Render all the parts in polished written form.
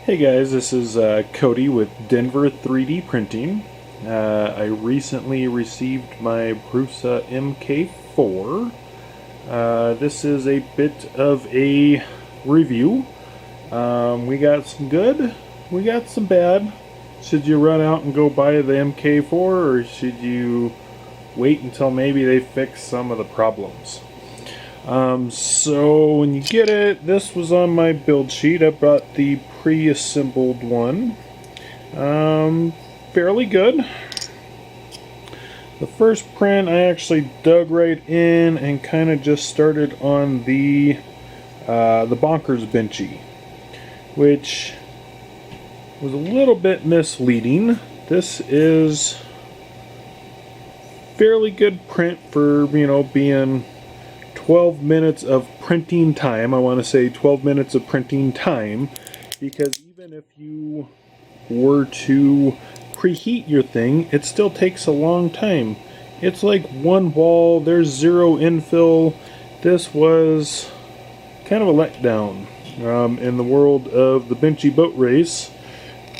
Hey guys, this is Cody with Denver 3D Printing. I recently received my Prusa MK4. This is a bit of a review. We got some good, we got some bad. Should you run out and go buy the MK4, or should you wait until maybe they fix some of the problems? So when you get it, this was on my build sheet. I bought the pre-assembled one. Fairly good. The first print I actually dug right in and kind of just started on the Bonkers Benchy, which was a little bit misleading. This is fairly good print for, being 12 minutes of printing time. I want to say 12 minutes of printing time, because even if you were to preheat your thing, it still takes a long time. It's like one wall, there's zero infill. This was kind of a letdown in the world of the Benchy boat race.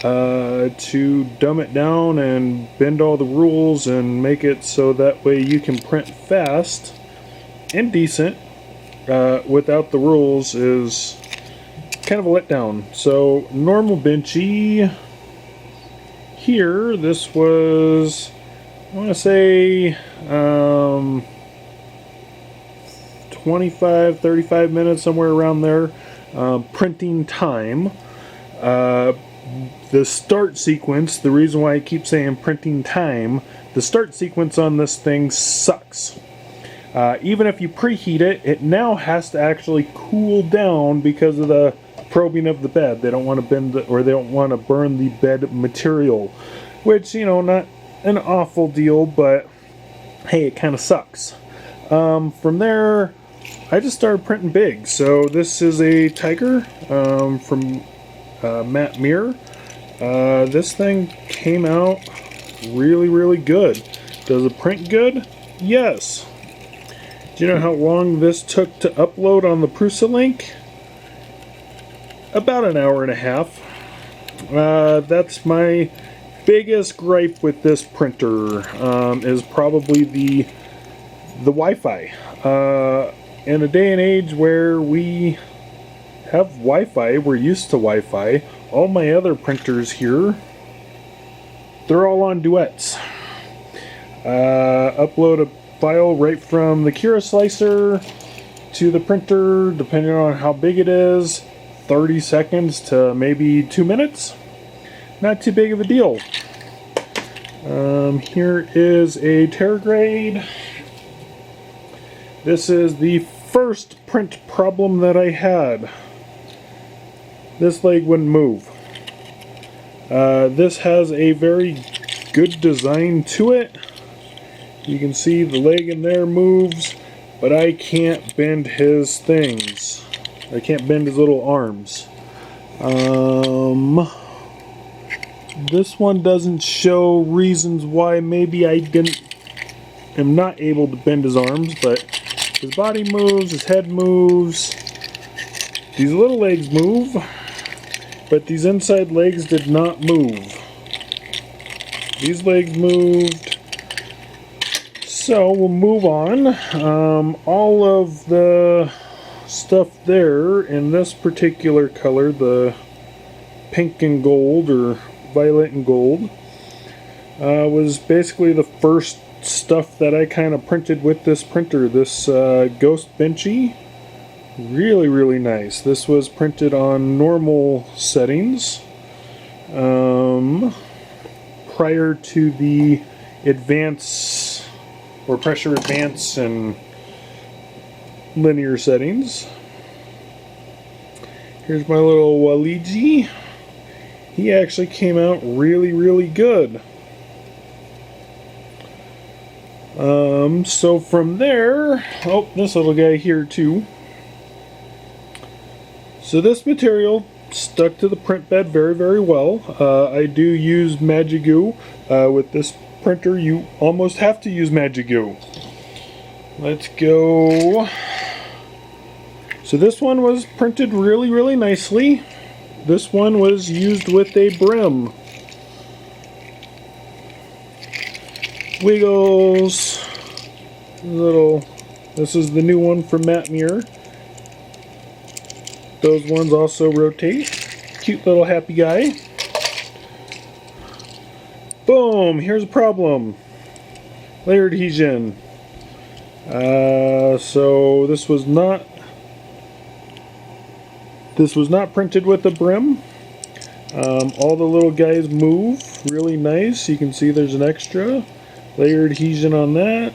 To dumb it down and bend all the rules and make it so that way you can print fast and decent without the rules is kind of a letdown. So normal Benchy here, this was, I want to say 25-35 minutes, somewhere around there, printing time. The start sequence, the reason why I keep saying printing time, the start sequence on this thing sucks. Even if you preheat it, it now has to actually cool down because of the probing of the bed. They don't want to bend or they don't want to burn the bed material, which, not an awful deal, but hey, it kind of sucks. From there, I just started printing big. So this is a Tiger from Matt Muir. This thing came out really good. Does it print good? Yes. Do you know how long this took to upload on the Prusa link? About an hour and a half. That's my biggest gripe with this printer, is probably the Wi-Fi. In a day and age where we have Wi-Fi, we're used to Wi-Fi. All my other printers here, they're all on duets. Upload a file right from the Cura slicer to the printer, depending on how big it is, 30 seconds to maybe 2 minutes. Not too big of a deal. Here is a Terragrade. This is the first print problem that I had. This leg wouldn't move. This has a very good design to it. You can see the leg in there moves, but I can't bend his things. I can't bend his little arms. This one doesn't show reasons why maybe I am not able to bend his arms, but his body moves, his head moves. These little legs move, but these inside legs did not move. These legs moved. So we'll move on. All of the stuff there in this particular color, the pink and gold, or violet and gold, was basically the first stuff that I kind of printed with this printer. This Ghost Benchy, really nice. This was printed on normal settings prior to the advance or pressure advance and linear settings. Here's my little Waligi. He actually came out really good. So from there, this little guy here too. So this material stuck to the print bed very well. I do use Magic Goo. With this printer, you almost have to use Magic Goo. Let's go. So this one was printed really nicely. this one was used with a brim. Wiggles. This is the new one from Matte Mirror. Those ones also rotate. Cute little happy guy. Boom! Here's a problem. Layer adhesion. So this was not printed with a brim. All the little guys move really nice. You can see there's an extra layer adhesion on that.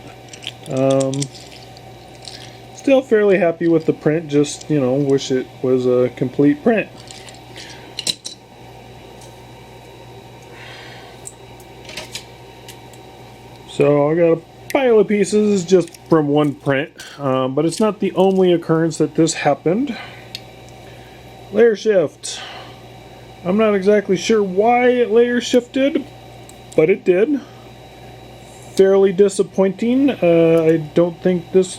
Still fairly happy with the print, just, you know, wish it was a complete print. So I got a pile of pieces just from one print, but it's not the only occurrence that this happened. Layer shift. I'm not exactly sure why it layer shifted, but it did. Fairly disappointing. I don't think this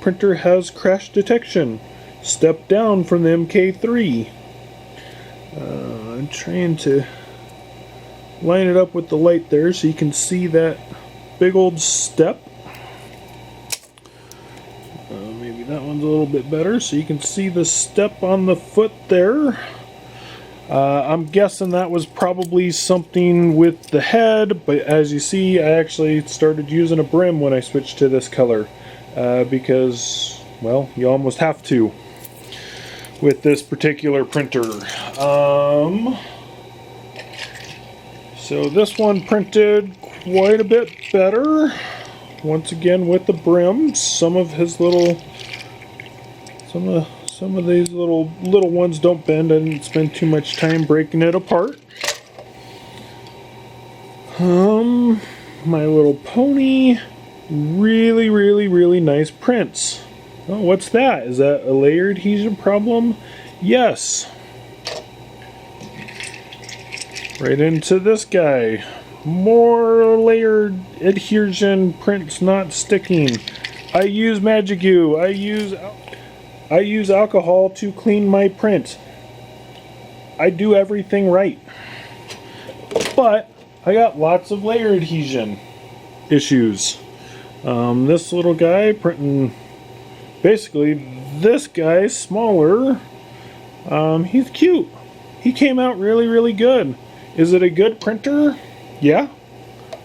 printer has crash detection. Step down from the MK3. I'm trying to line it up with the light there so you can see that big old step. Maybe that one's a little bit better so you can see the step on the foot there. I'm guessing that was probably something with the head, but as you see, I actually started using a brim when I switched to this color because, well, you almost have to with this particular printer. So this one printed quite a bit better. Once again with the brim. Some of these little ones don't bend. I didn't spend too much time breaking it apart. My Little Pony, really nice prints. Oh, what's that? Is that a layer adhesion problem? Yes. Right into this guy. More layered adhesion prints not sticking. I use Magic Goo. I use alcohol to clean my print. I do everything right. But I got lots of layer adhesion issues. This little guy printing, basically this guy smaller. He's cute. He came out really good. Is it a good printer? Yeah.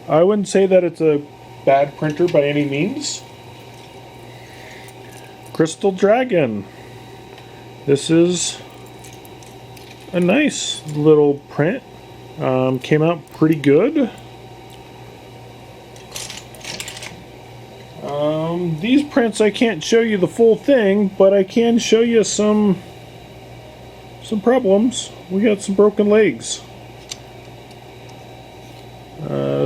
I wouldn't say that it's a bad printer by any means. Crystal Dragon. This is a nice little print. Came out pretty good. These prints I can't show you the full thing, but I can show you some problems. We got some broken legs.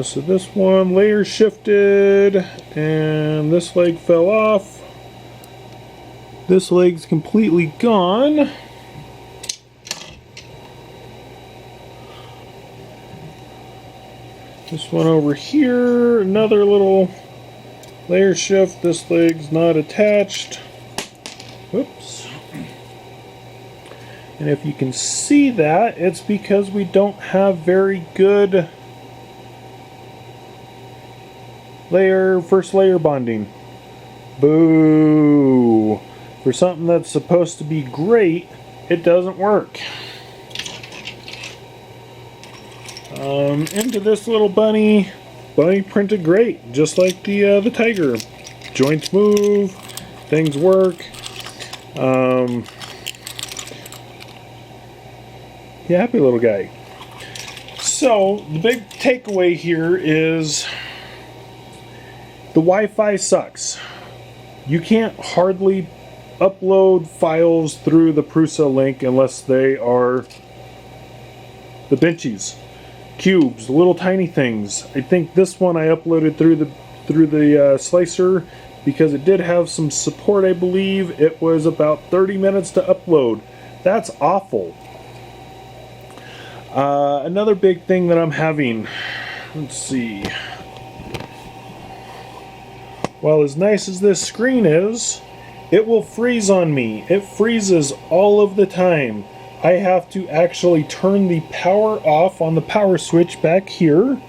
So this one layer shifted and this leg fell off. This leg's completely gone. This one over here, another little layer shift. This leg's not attached. Whoops. And if you can see that, it's because we don't have very good first layer bonding. Boo! For something that's supposed to be great, it doesn't work. Into this little bunny printed great, just like the tiger. Joints move, things work. Yeah, happy little guy. So the big takeaway here is the Wi-Fi sucks. You can't hardly upload files through the Prusa link unless they are the benchies, cubes, little tiny things. I think this one I uploaded through the slicer because it did have some support. I believe it was about 30 minutes to upload. That's awful. Another big thing that I'm having, let's see. Well, as nice as this screen is, it will freeze on me. It freezes all of the time. I have to actually turn the power off on the power switch back here,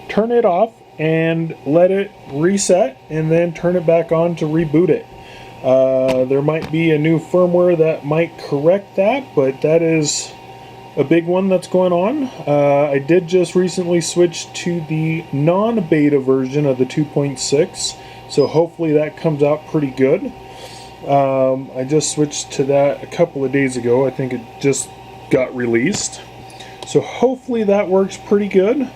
turn it off, and let it reset, and then turn it back on to reboot it. There might be a new firmware that might correct that, but that is a big one that's going on. I did just recently switch to the non-beta version of the 2.6, so hopefully that comes out pretty good. I just switched to that a couple of days ago. I think it just got released. So hopefully that works pretty good.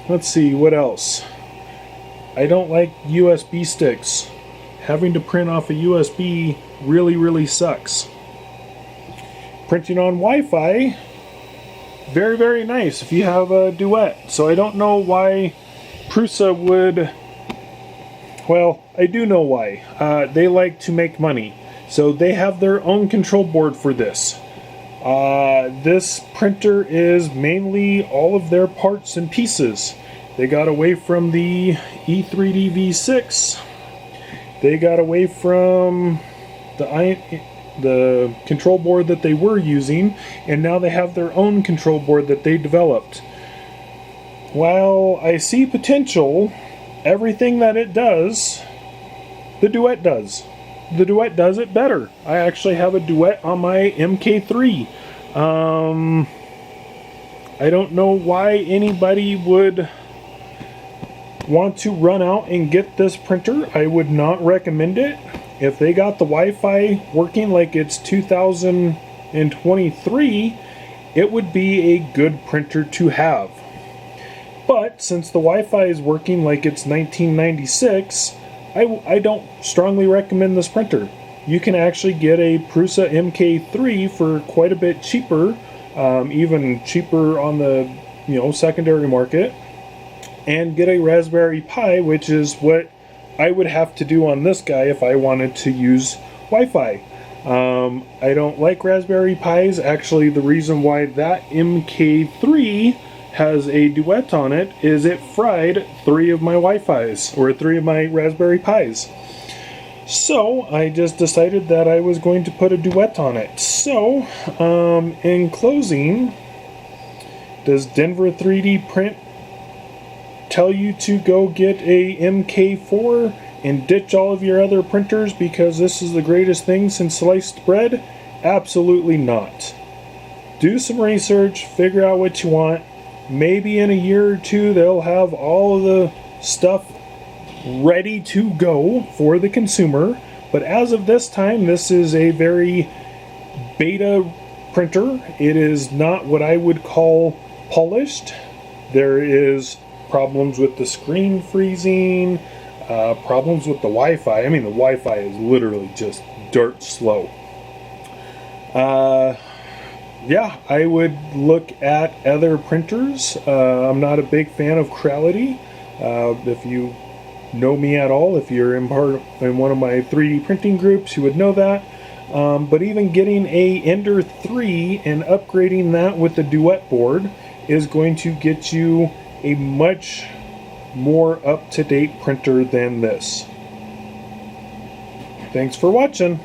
Let's see, what else? I don't like USB sticks. Having to print off a USB really sucks. Printing on Wi-Fi, very nice if you have a Duet. So I don't know why Prusa would... Well, I do know why. They like to make money. So they have their own control board for this. This printer is mainly all of their parts and pieces. They got away from the D3D V6. They got away from the control board that they were using, and now they have their own control board that they developed. While I see potential, everything that it does, the Duet does. The Duet does it better. I actually have a Duet on my MK3. I don't know why anybody would want to run out and get this printer. I would not recommend it. If they got the Wi-Fi working like it's 2023, it would be a good printer to have. But since the Wi-Fi is working like it's 1996, I don't strongly recommend this printer. You can actually get a Prusa MK3 for quite a bit cheaper, even cheaper on the secondary market, and get a Raspberry Pi, which is what I would have to do on this guy if I wanted to use Wi-Fi. I don't like Raspberry Pis. Actually, the reason why that MK3 has a Duet on it is it fried 3 of my Wi-Fis, or 3 of my Raspberry Pis. So I just decided that I was going to put a Duet on it. So, in closing, does Denver 3D Print tell you to go get a MK4 and ditch all of your other printers because this is the greatest thing since sliced bread? Absolutely not. Do some research, figure out what you want. Maybe in a year or two they'll have all of the stuff ready to go for the consumer, but as of this time, this is a very beta printer. It is not what I would call polished. There is problems with the screen freezing, problems with the Wi-Fi. I mean, the Wi-Fi is literally just dirt slow. Yeah, I would look at other printers. I'm not a big fan of Creality. If you know me at all, if you're in one of my 3D printing groups, you would know that. But even getting a Ender 3 and upgrading that with the Duet board is going to get you a much more up-to-date printer than this. Thanks for watching.